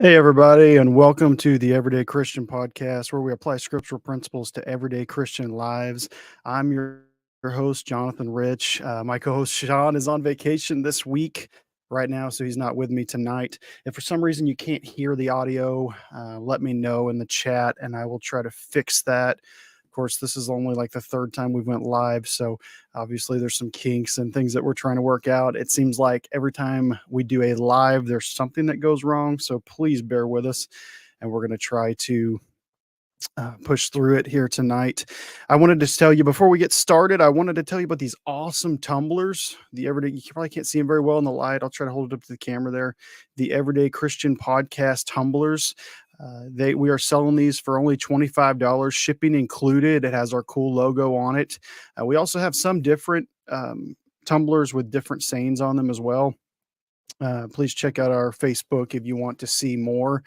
Hey, everybody, and welcome to the Everyday Christian Podcast, where we apply scriptural principles to everyday Christian lives. I'm your host, Jonathan Rich. My co host, Sean, is on vacation this week right now, so he's not with me tonight. If for some reason you can't hear the audio, let me know in the chat, and I will try to fix that. Of course, this is only like the third time we went live, so obviously there's some kinks and things that we're trying to work out. It seems like every time we do a live, there's something that goes wrong, so please bear with us, and we're going to try to push through it here tonight. I wanted to tell you before we get started, I wanted to tell you about these awesome tumblers. The everyday, you probably can't see them very well in the light. I'll try to hold it up to the camera there. The Everyday Christian Podcast tumblers. We are selling these for only $25, shipping included. It has our cool logo on it. We also have some different tumblers with different sayings on them as well. Please check out our Facebook if you want to see more.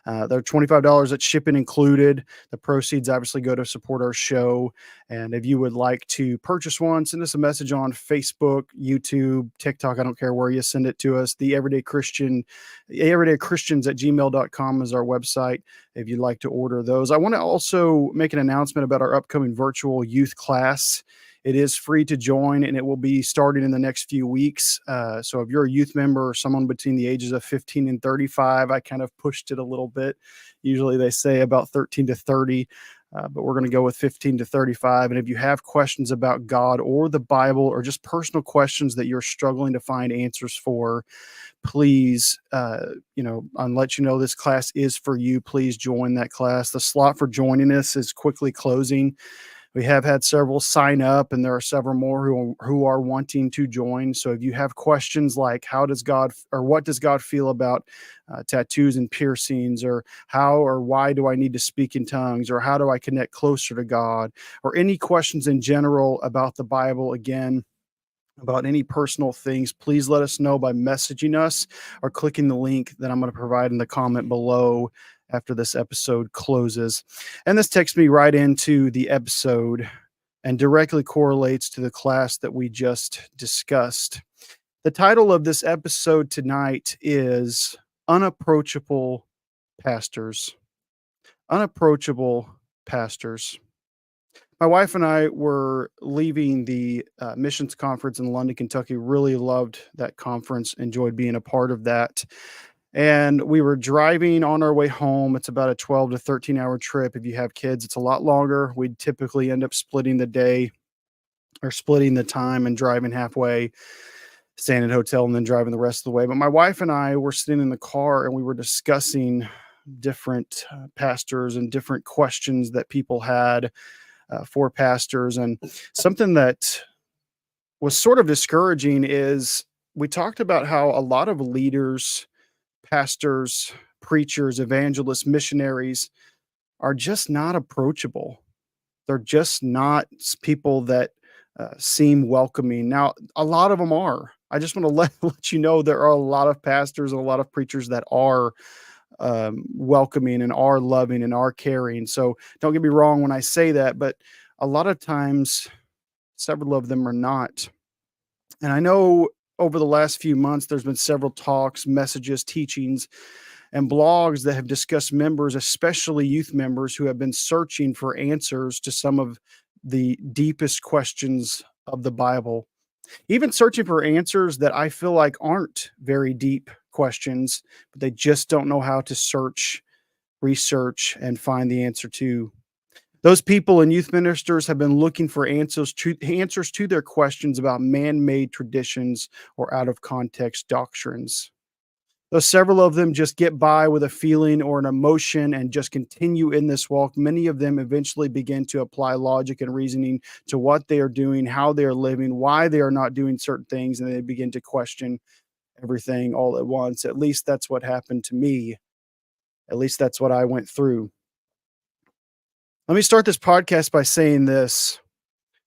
They're $25 at shipping included. The proceeds obviously go to support our show. And if you would like to purchase one, send us a message on Facebook, YouTube, TikTok. I don't care where you send it to us. Everyday Christians at gmail.com is our website if you'd like to order those. I want to also make an announcement about our upcoming virtual youth class. It is free to join, and it will be starting in the next few weeks. So if you're a youth member or someone between the ages of 15 and 35, I kind of pushed it a little bit. Usually they say about 13 to 30, but we're going to go with 15 to 35. And if you have questions about God or the Bible or just personal questions that you're struggling to find answers for, please, I'll let you know this class is for you. Please join that class. The slot for joining us is quickly closing. We have had several sign up, and there are several more who are wanting to join. So if you have questions like what does God feel about tattoos and piercings, or how or why do I need to speak in tongues, or how do I connect closer to God, or any questions in general about the Bible, again, about any personal things, please let us know by messaging us or clicking the link that I'm going to provide in the comment below after this episode closes. And this takes me right into the episode and directly correlates to the class that we just discussed. The title of this episode tonight is Unapproachable Pastors. Unapproachable Pastors. My wife and I were leaving the missions conference in London, Kentucky. Really loved that conference, enjoyed being a part of that. And we were driving on our way home. It's about a 12 to 13-hour trip. If you have kids, it's a lot longer. We'd typically end up splitting the day or splitting the time and driving halfway, staying at a hotel, and then driving the rest of the way. But my wife and I were sitting in the car, and we were discussing different pastors and different questions that people had for pastors. And something that was sort of discouraging is we talked about how a lot of leaders, pastors, preachers, evangelists, missionaries are just not approachable. They're just not people that seem welcoming. Now, a lot of them are. I just want to let you know there are a lot of pastors and a lot of preachers that are welcoming and are loving and are caring. So don't get me wrong when I say that, but a lot of times several of them are not. And I know over the last few months, there's been several talks, messages, teachings, and blogs that have discussed members, especially youth members, who have been searching for answers to some of the deepest questions of the Bible, even searching for answers that I feel like aren't very deep questions, but they just don't know how to search, research, and find the answer to. Those people and youth ministers have been looking for answers to their questions about man-made traditions or out of context doctrines. Though several of them just get by with a feeling or an emotion and just continue in this walk, many of them eventually begin to apply logic and reasoning to what they are doing, how they are living, why they are not doing certain things, and they begin to question everything all at once. At least that's what happened to me. At least that's what I went through. Let me start this podcast by saying this.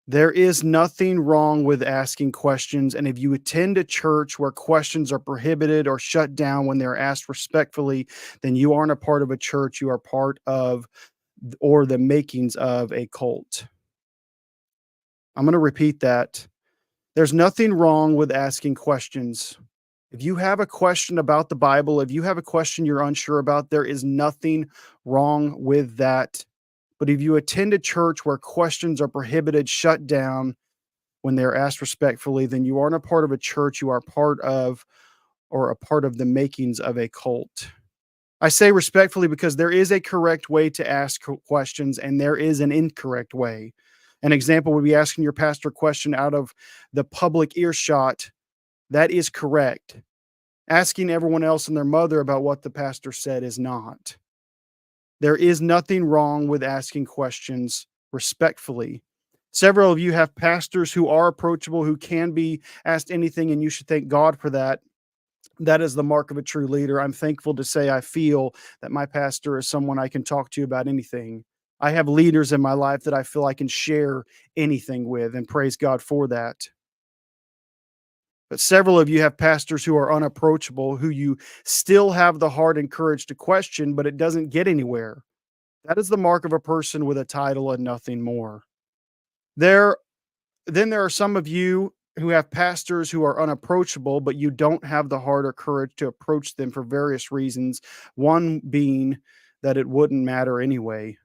There is nothing wrong with asking questions, and if you attend a church where questions are prohibited or shut down when they're asked respectfully, then you aren't a part of a church. You are part of or the makings of a cult. I'm going to repeat that. There's nothing wrong with asking questions. If you have a question about the Bible, if you have a question you're unsure about, there is nothing wrong with that. But if you attend a church where questions are prohibited, shut down when they're asked respectfully, then you aren't a part of a church. You are part of or a part of the makings of a cult. I say respectfully because there is a correct way to ask questions and there is an incorrect way. An example would be asking your pastor a question out of the public earshot. That is correct. Asking everyone else and their mother about what the pastor said is not. There is nothing wrong with asking questions respectfully. Several of you have pastors who are approachable, who can be asked anything, and you should thank God for that. That is the mark of a true leader. I'm thankful to say I feel that my pastor is someone I can talk to about anything. I have leaders in my life that I feel I can share anything with, and praise God for that. But several of you have pastors who are unapproachable, who you still have the heart and courage to question, but it doesn't get anywhere. That is the mark of a person with a title and nothing more. There then there are some of you who have pastors who are unapproachable, but you don't have the heart or courage to approach them for various reasons. One being that it wouldn't matter anyway.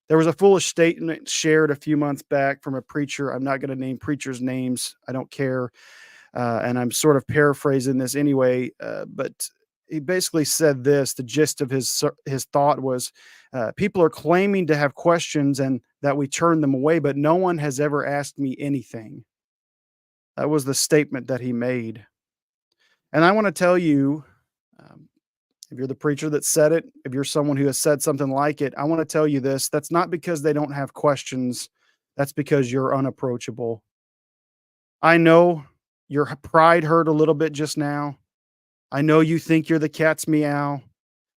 There was a foolish statement shared a few months back from a preacher. I'm not going to name preachers' names. I don't care. And I'm sort of paraphrasing this anyway, but he basically said this. The gist of his thought was, people are claiming to have questions and that we turn them away, but no one has ever asked me anything. That was the statement that he made. And I want to tell you, um, if you're the preacher that said it, if you're someone who has said something like it, I want to tell you this. That's not because they don't have questions. That's because you're unapproachable. I know your pride hurt a little bit just now. I know you think you're the cat's meow.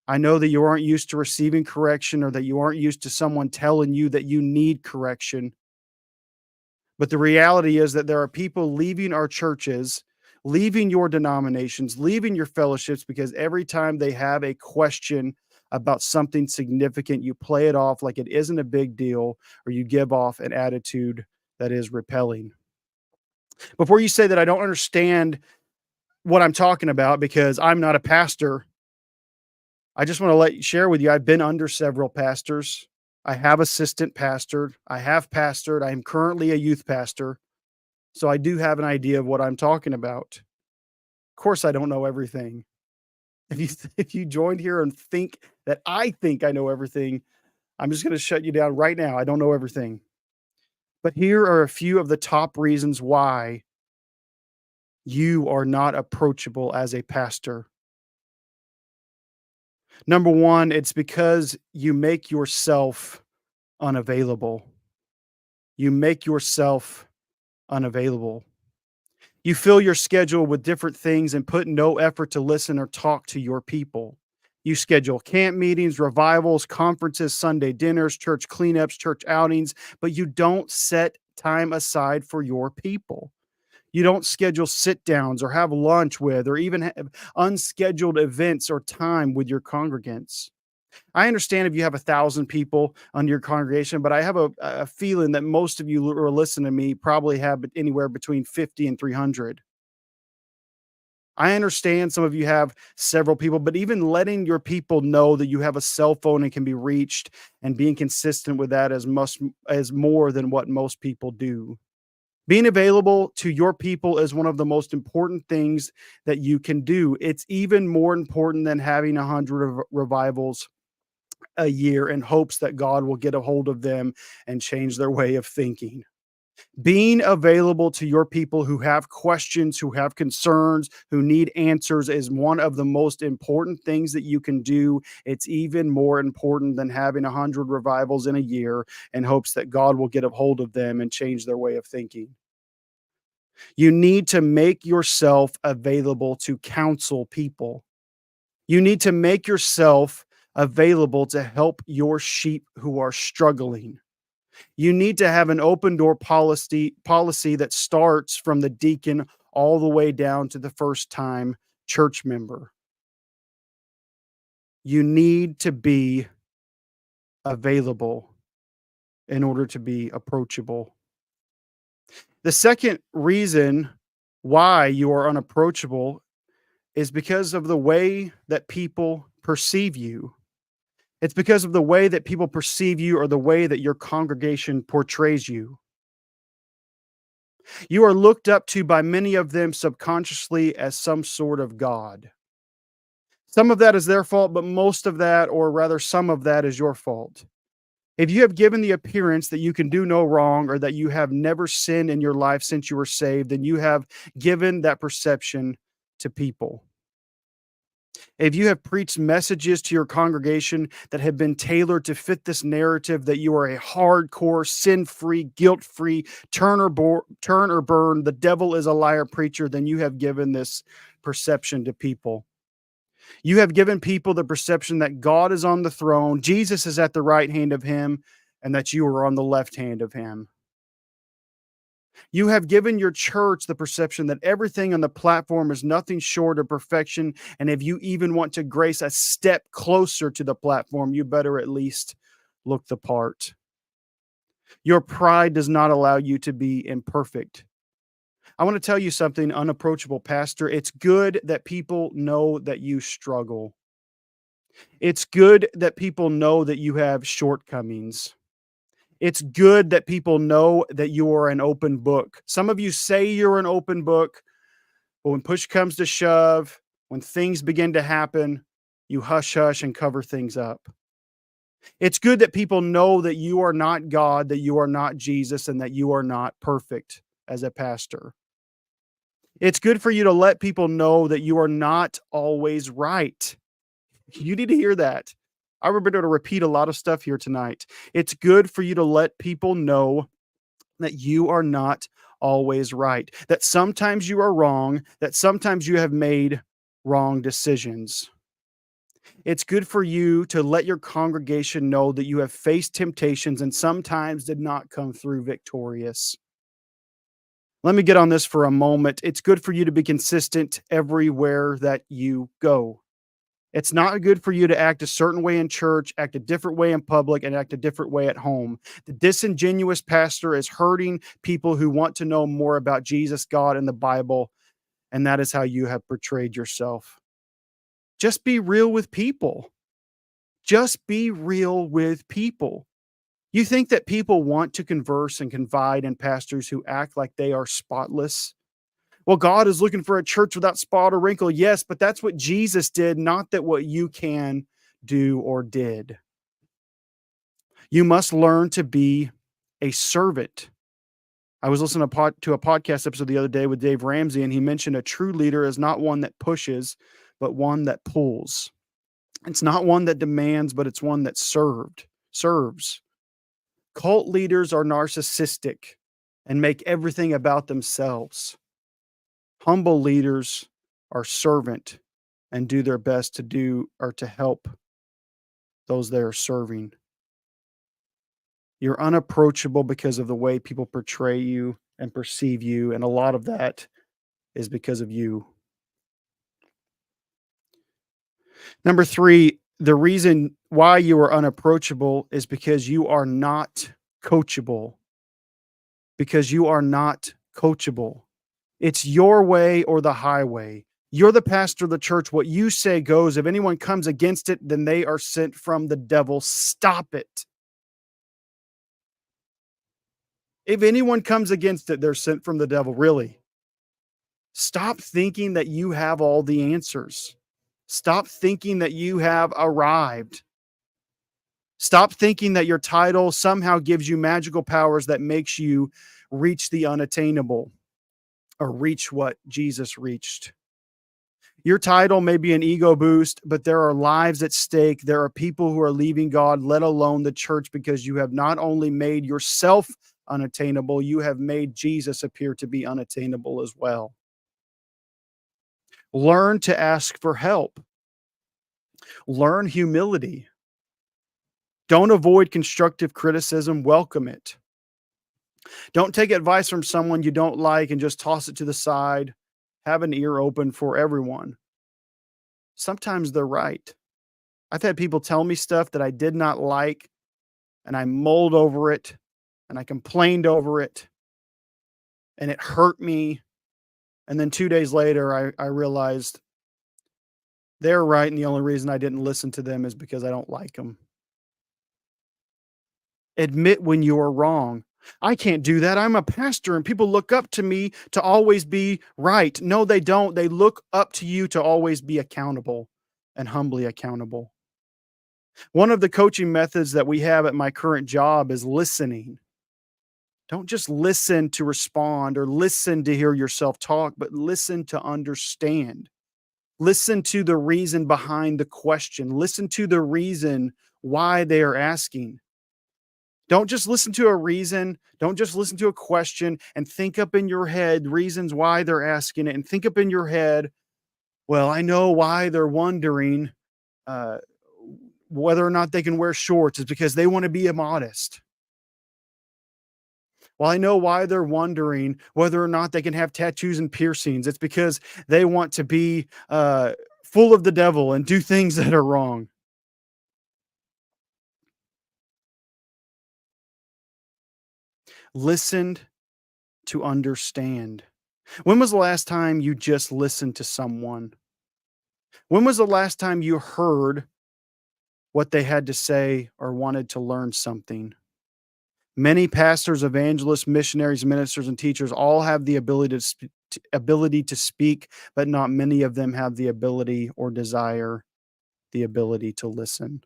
I know that you aren't used to receiving correction or that you aren't used to someone telling you that you need correction. But the reality is that there are people leaving our churches, leaving your denominations, leaving your fellowships because every time they have a question about something significant, you play it off like it isn't a big deal or you give off an attitude that is repelling. Before you say that I don't understand what I'm talking about because I'm not a pastor, I just want to share with you I've been under several pastors. I have assistant pastored. I have pastored. I am currently a youth pastor. So I do have an idea of what I'm talking about. Of course, I don't know everything. If you joined here and think that I think I know everything, I'm just going to shut you down right now. I don't know everything. But here are a few of the top reasons why you are not approachable as a pastor. Number one, it's because you make yourself unavailable. You make yourself unavailable. You fill your schedule with different things and put no effort to listen or talk to your people. You schedule camp meetings, revivals, conferences, Sunday dinners, church cleanups, church outings, but you don't set time aside for your people. You don't schedule sit downs or have lunch with, or even have unscheduled events or time with your congregants. I understand if you have 1,000 people on your congregation, but I have a feeling that most of you who are listening to me probably have anywhere between 50 and 300. I understand some of you have several people, but even letting your people know that you have a cell phone and can be reached and being consistent with that as more than what most people do. Being available to your people is one of the most important things that you can do. It's even more important than having 100 revivals a year in hopes that God will get a hold of them and change their way of thinking. Being available to your people who have questions, who have concerns, who need answers is one of the most important things that you can do. It's even more important than having 100 revivals in a year in hopes that God will get a hold of them and change their way of thinking. You need to make yourself available to counsel people. You need to make yourself available to help your sheep who are struggling. You need to have an open door policy that starts from the deacon all the way down to the first time church member. You need to be available in order to be approachable. The second reason Why you are unapproachable is because of the way that people perceive you. It's because of the way that people perceive you or the way that your congregation portrays you. You are looked up to by many of them subconsciously as some sort of god. Some of that is their fault, but most of that, or rather some of that, is your fault. If you have given the appearance that you can do no wrong or that you have never sinned in your life since you were saved, then you have given that perception to people. If you have preached messages to your congregation that have been tailored to fit this narrative that you are a hardcore, sin-free, guilt-free, turn or burn, the devil is a liar preacher, then you have given this perception to people. You have given people the perception that God is on the throne, Jesus is at the right hand of him, and that you are on the left hand of him. You have given your church the perception that everything on the platform is nothing short of perfection. And if you even want to grace a step closer to the platform, you better at least look the part. Your pride does not allow you to be imperfect. I want to tell you something, unapproachable pastor. It's good that people know that you struggle. It's good that people know that you have shortcomings. It's good that people know that you are an open book. Some of you say you're an open book, but when push comes to shove, when things begin to happen, you hush hush and cover things up. It's good that people know that you are not God, that you are not Jesus, and that you are not perfect as a pastor. It's good for you to let people know that you are not always right. You need to hear that. I remember to repeat a lot of stuff here tonight. It's good for you to let people know that you are not always right, that sometimes you are wrong, that sometimes you have made wrong decisions. It's good for you to let your congregation know that you have faced temptations and sometimes did not come through victorious. Let me get on this for a moment. It's good for you to be consistent everywhere that you go. It's not good for you to act a certain way in church, act a different way in public, and act a different way at home. The disingenuous pastor is hurting people who want to know more about Jesus, God, and the Bible, and that is how you have portrayed yourself. Just be real with people. Just be real with people. You think that people want to converse and confide in pastors who act like they are spotless? Well, God is looking for a church without spot or wrinkle. Yes, but that's what Jesus did, not that what you can do or did. You must learn to be a servant. I was listening to a podcast episode the other day with Dave Ramsey, and he mentioned a true leader is not one that pushes, but one that pulls. It's not one that demands, but it's one that serves. Cult leaders are narcissistic and make everything about themselves. Humble leaders are servant and do their best to do or to help those they are serving. You're unapproachable because of the way people portray you and perceive you, and a lot of that is because of you. Number 3, the reason why you are unapproachable is because you are not coachable. Because you are not coachable. It's your way or the highway. You're the pastor of the church. What you say goes. If anyone comes against it, then they are sent from the devil. Stop it. If anyone comes against it, they're sent from the devil. Really. Stop thinking that you have all the answers. Stop thinking that you have arrived. Stop thinking that your title somehow gives you magical powers that makes you reach the unattainable or reach what Jesus reached. Your title may be an ego boost, but there are lives at stake. There are people who are leaving God, let alone the church, because you have not only made yourself unattainable, you have made Jesus appear to be unattainable as well. Learn to ask for help. Learn humility. Don't avoid constructive criticism, welcome it. Don't take advice from someone you don't like and just toss it to the side. Have an ear open for everyone. Sometimes they're right. I've had people tell me stuff that I did not like, and I mulled over it, and I complained over it, and it hurt me. And then 2 days later, I realized they're right, and the only reason I didn't listen to them is because I don't like them. Admit when you are wrong. I can't do that. I'm a pastor and people look up to me to always be right. No, they don't. They look up to you to always be accountable and humbly accountable. One of the coaching methods that we have at my current job is listening. Don't just listen to respond or listen to hear yourself talk, but listen to understand. Listen to the reason behind the question. Listen to the reason why they are asking. Don't just listen to a reason. Don't just listen to a question and think up in your head reasons why they're asking it and think up in your head, well, I know why they're wondering uh, whether or not they can wear shorts is because they want to be immodest. Well, I know why they're wondering whether or not they can have tattoos and piercings. It's because they want to be full of the devil and do things that are wrong. Listened to understand. When was the last time you just listened to someone? When was the last time you heard what they had to say or wanted to learn something? Many pastors, evangelists, missionaries, ministers, and teachers all have the ability to speak, but not many of them have the ability or desire the ability to listen.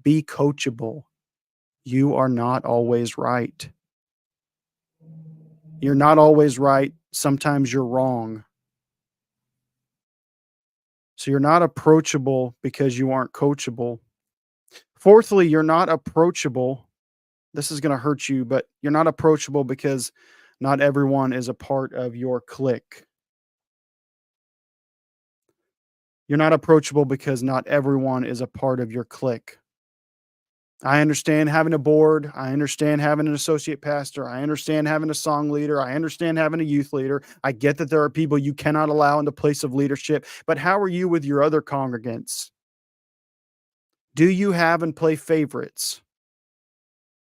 Be coachable. You are not always right. You're not always right. Sometimes you're wrong. So you're not approachable because you aren't coachable. Fourthly, you're not approachable. This is going to hurt you, but you're not approachable because not everyone is a part of your clique. You're not approachable because not everyone is a part of your clique. I understand having a board. I understand having an associate pastor. I understand having a song leader. I understand having a youth leader. I get that there are people you cannot allow in the place of leadership. But how are you with your other congregants? Do you have and play favorites?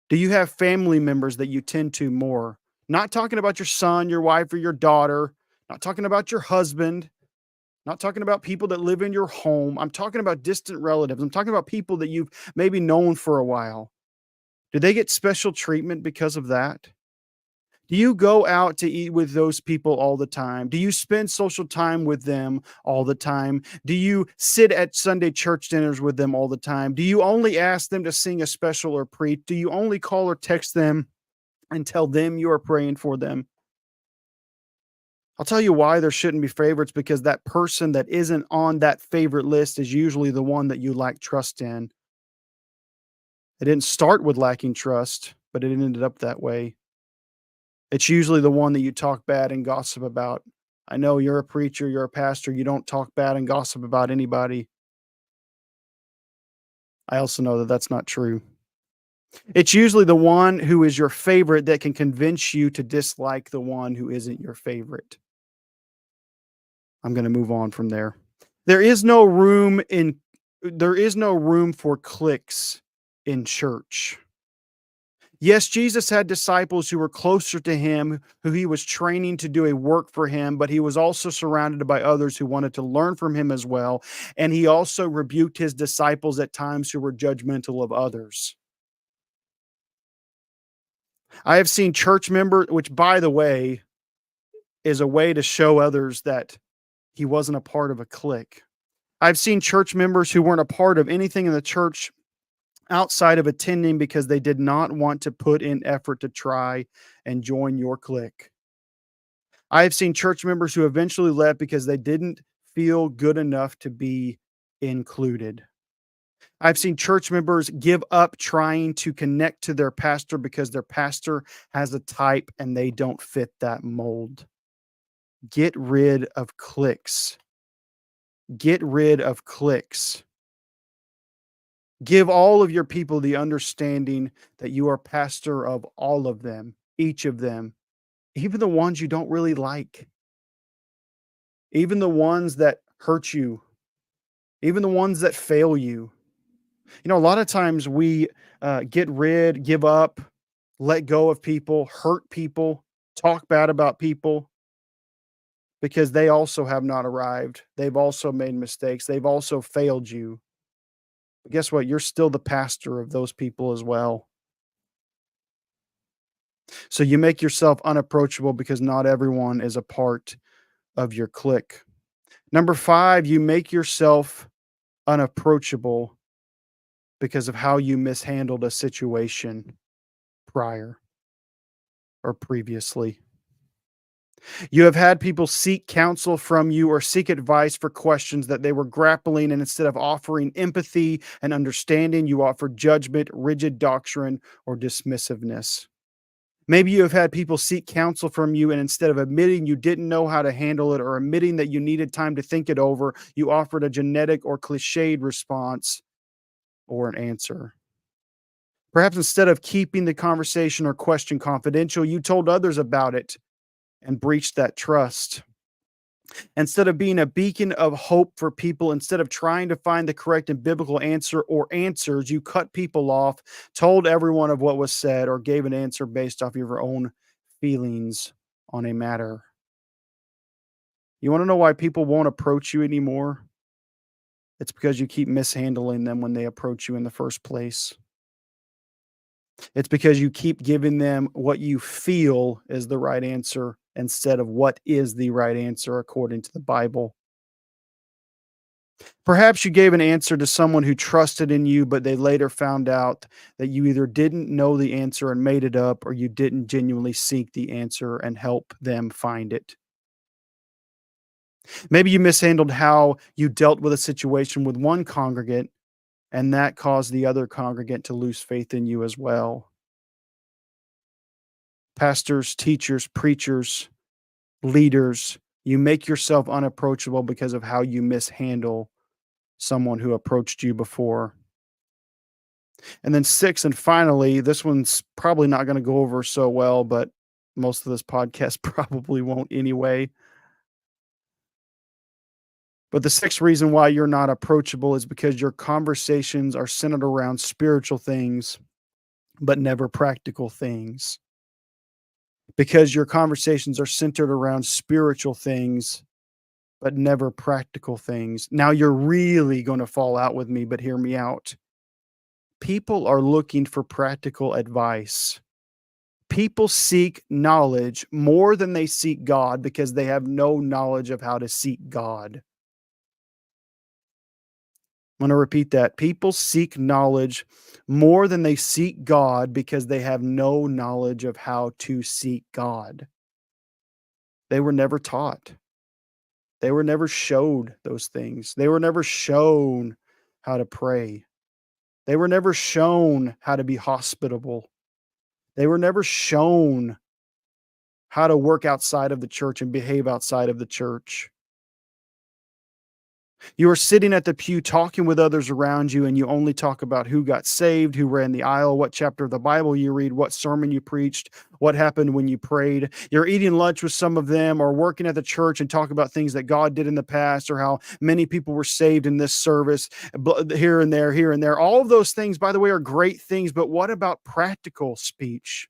Do you have family members that you tend to more? Not talking about your son, your wife, or your daughter. Not talking about your husband. Not talking about people that live in your home. I'm talking about distant relatives. I'm talking about people that you've maybe known for a while. Do they get special treatment because of that? Do you go out to eat with those people all the time? Do you spend social time with them all the time? Do you sit at Sunday church dinners with them all the time? Do you only ask them to sing a special or preach? Do you only call or text them and tell them you are praying for them? I'll tell you why there shouldn't be favorites, because that person that isn't on that favorite list is usually the one that you lack trust in. It didn't start with lacking trust, but it ended up that way. It's usually the one that you talk bad and gossip about. I know you're a preacher, you're a pastor, you don't talk bad and gossip about anybody. I also know that that's not true. It's usually the one who is your favorite that can convince you to dislike the one who isn't your favorite. I'm going to move on from there. There is no room in there is no room for cliques in church. Yes, Jesus had disciples who were closer to him, who he was training to do a work for him, but he was also surrounded by others who wanted to learn from him as well. And he also rebuked his disciples at times who were judgmental of others. I have seen church members, which, by the way, is a way to show others that he wasn't a part of a clique. I've seen church members who weren't a part of anything in the church outside of attending because they did not want to put in effort to try and join your clique. I have seen church members who eventually left because they didn't feel good enough to be included. I've seen church members give up trying to connect to their pastor because their pastor has a type and they don't fit that mold. Get rid of cliques. Get rid of cliques. Give all of your people the understanding that you are pastor of all of them, each of them, even the ones you don't really like, even the ones that hurt you, even the ones that fail you. You know, a lot of times we give up, let go of people, hurt people, talk bad about people. because they also have not arrived. They've also made mistakes. They've also failed you. But guess what? You're still the pastor of those people as well. So you make yourself unapproachable because not everyone is a part of your clique. Number 5, you make yourself unapproachable because of how you mishandled a situation prior or previously. You have had people seek counsel from you or seek advice for questions that they were grappling, and instead of offering empathy and understanding, you offered judgment, rigid doctrine, or dismissiveness. Maybe you have had people seek counsel from you, and instead of admitting you didn't know how to handle it or admitting that you needed time to think it over, you offered a genetic or cliched response or an answer. Perhaps instead of keeping the conversation or question confidential, you told others about it and breached that trust. Instead of being a beacon of hope for people, instead of trying to find the correct and biblical answer or answers, you cut people off, told everyone of what was said, or gave an answer based off of your own feelings on a matter. You want to know why people won't approach you anymore? It's because you keep mishandling them when they approach you in the first place. It's because you keep giving them what you feel is the right answer instead of what is the right answer according to the Bible. Perhaps you gave an answer to someone who trusted in you, but they later found out that you either didn't know the answer and made it up, or you didn't genuinely seek the answer and help them find it. Maybe you mishandled how you dealt with a situation with one congregant, and that caused the other congregant to lose faith in you as well. Pastors, teachers, preachers, leaders, you make yourself unapproachable because of how you mishandle someone who approached you before. And then 6, and finally, this one's probably not gonna go over so well, but most of this podcast probably won't anyway. But the 6th reason why you're not approachable is because your conversations are centered around spiritual things, but never practical things. Because your conversations are centered around spiritual things, but never practical things. Now you're really gonna fall out with me, but hear me out. People are looking for practical advice. People seek knowledge more than they seek God because they have no knowledge of how to seek God. I'm gonna repeat that. People seek knowledge more than they seek God because they have no knowledge of how to seek God. They were never taught. They were never showed those things. They were never shown how to pray. They were never shown how to be hospitable. They were never shown how to work outside of the church and behave outside of the church. You are sitting at the pew talking with others around you, and you only talk about who got saved, who ran the aisle, what chapter of the Bible you read, what sermon you preached, what happened when you prayed. You're eating lunch with some of them or working at the church and talk about things that God did in the past or how many people were saved in this service, here and there, here and there. All of those things, by the way, are great things, but what about practical speech?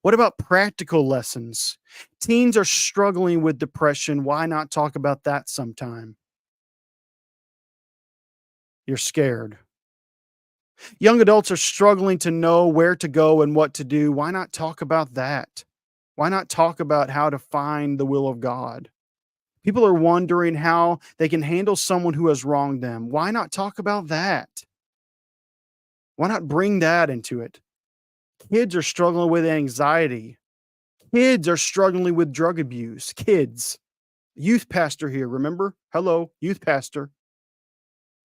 What about practical lessons? Teens are struggling with depression. Why not talk about that sometime? You're scared. Young adults are struggling to know where to go and what to do. Why not talk about that? Why not talk about how to find the will of God? People are wondering how they can handle someone who has wronged them. Why not talk about that? Why not bring that into it? Kids are struggling with anxiety. Kids are struggling with drug abuse. Kids. Youth pastor here, remember? Hello, youth pastor.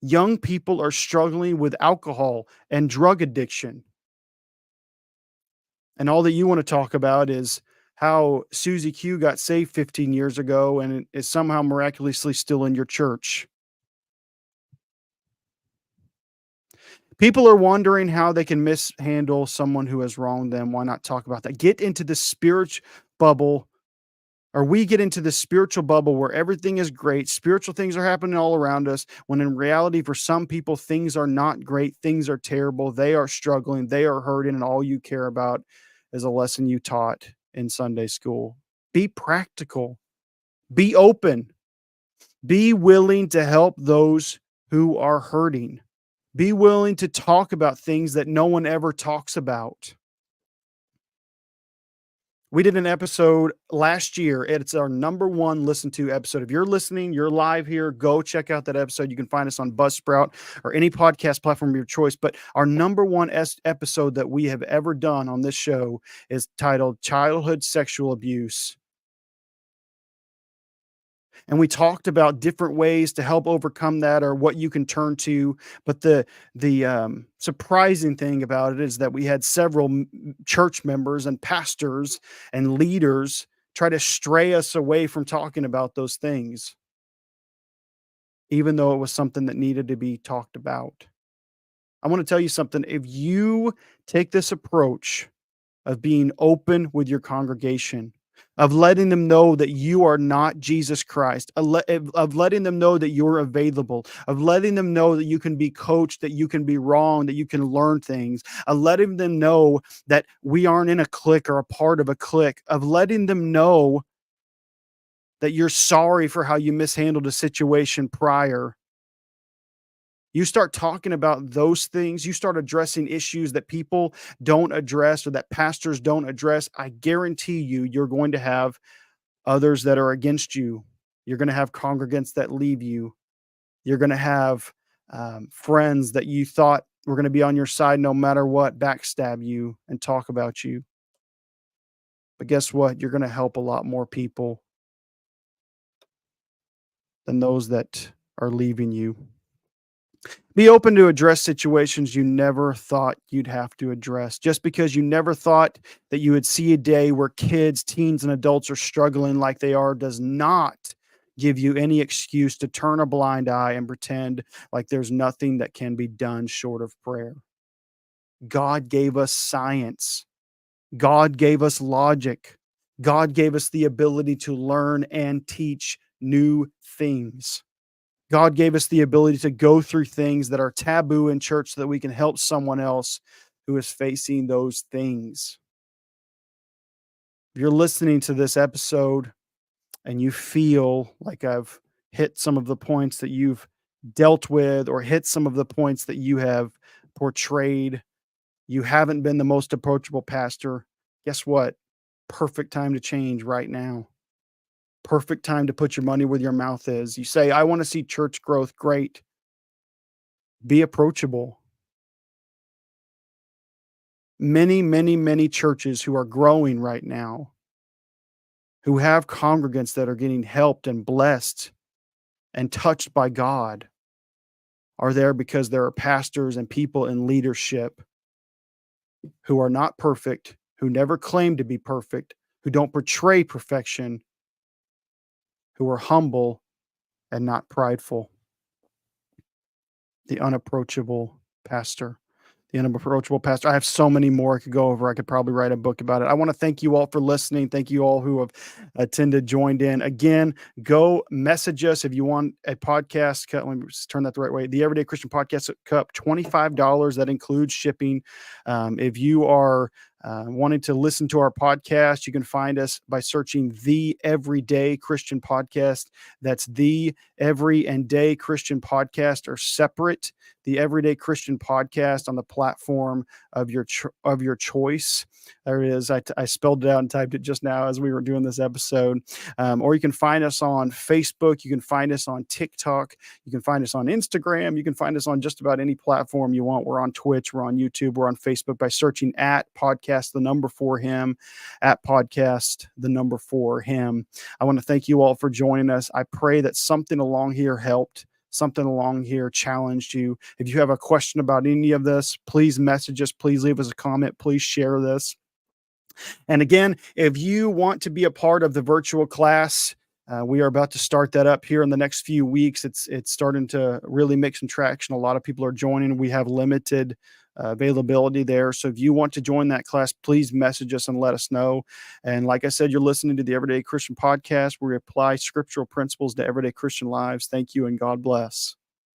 Young people are struggling with alcohol and drug addiction. And all that you want to talk about is how Susie Q got saved 15 years ago and is somehow miraculously still in your church. People are wondering how they can mishandle someone who has wronged them. Why not talk about that? Get into the spiritual bubble, or we get into the spiritual bubble where everything is great. Spiritual things are happening all around us, when in reality, for some people, things are not great. Things are terrible. They are struggling. They are hurting. And all you care about is a lesson you taught in Sunday school. Be practical. Be open. Be willing to help those who are hurting. Be willing to talk about things that no one ever talks about. We did an episode last year. It's our number one listened to episode. If you're listening, you're live here, go check out that episode. You can find us on Buzzsprout or any podcast platform of your choice. But our number one episode that we have ever done on this show is titled Childhood Sexual Abuse. And we talked about different ways to help overcome that or what you can turn to. But the surprising thing about it is that we had several church members and pastors and leaders try to stray us away from talking about those things, even though it was something that needed to be talked about. I want to tell you something. If you take this approach of being open with your congregation, of letting them know that you are not Jesus Christ, of letting them know that you're available, of letting them know that you can be coached, that you can be wrong, that you can learn things, of letting them know that we aren't in a clique or a part of a clique, of letting them know that you're sorry for how you mishandled a situation prior. You start talking about those things, you start addressing issues that people don't address or that pastors don't address. I guarantee you, you're going to have others that are against you. You're going to have congregants that leave you. You're going to have friends that you thought were going to be on your side no matter what, backstab you and talk about you. But guess what? You're going to help a lot more people than those that are leaving you. Be open to address situations you never thought you'd have to address. Just because you never thought that you would see a day where kids, teens, and adults are struggling like they are does not give you any excuse to turn a blind eye and pretend like there's nothing that can be done short of prayer. God gave us science. God gave us logic. God gave us the ability to learn and teach new things. God gave us the ability to go through things that are taboo in church so that we can help someone else who is facing those things. If you're listening to this episode and you feel like I've hit some of the points that you've dealt with or hit some of the points that you have portrayed, you haven't been the most approachable pastor, guess what? Perfect time to change right now. Perfect time to put your money where your mouth is. You say, I want to see church growth. Great. Be approachable. Many, many, many churches who are growing right now, who have congregants that are getting helped and blessed and touched by God, are there because there are pastors and people in leadership who are not perfect, who never claim to be perfect, who don't portray perfection, who are humble and not prideful. The unapproachable pastor. The unapproachable pastor. I have so many more I could go over. I could probably write a book about it. I want to thank you all for listening. Thank you all who have attended, joined in. Again, go message us if you want a podcast cup. Let me just turn that the right way. The Everyday Christian Podcast Cup, $25. That includes shipping. If you are wanting to listen to our podcast, you can find us by searching The Everyday Christian Podcast. That's The Every and Day Christian Podcast are separate. The Everyday Christian Podcast on the platform of your choice. There it is. I spelled it out and typed it just now as we were doing this episode. Or you can find us on Facebook. You can find us on TikTok. You can find us on Instagram. You can find us on just about any platform you want. We're on Twitch. We're on YouTube. We're on Facebook by searching at podcast, the number 4 him, at podcast, the number 4 him. I want to thank you all for joining us. I pray that something along here helped. Something along here challenged you. If you have a question about any of this, please message us. Please leave us a comment. Please share this. And again, if you want to be a part of the virtual class, we are about to start that up here in the next few weeks. It's starting to really make some traction. A lot of people are joining. We have limited availability there. So if you want to join that class, please message us and let us know. And like I said, you're listening to the Everyday Christian Podcast, where we apply scriptural principles to everyday Christian lives. Thank you and God bless.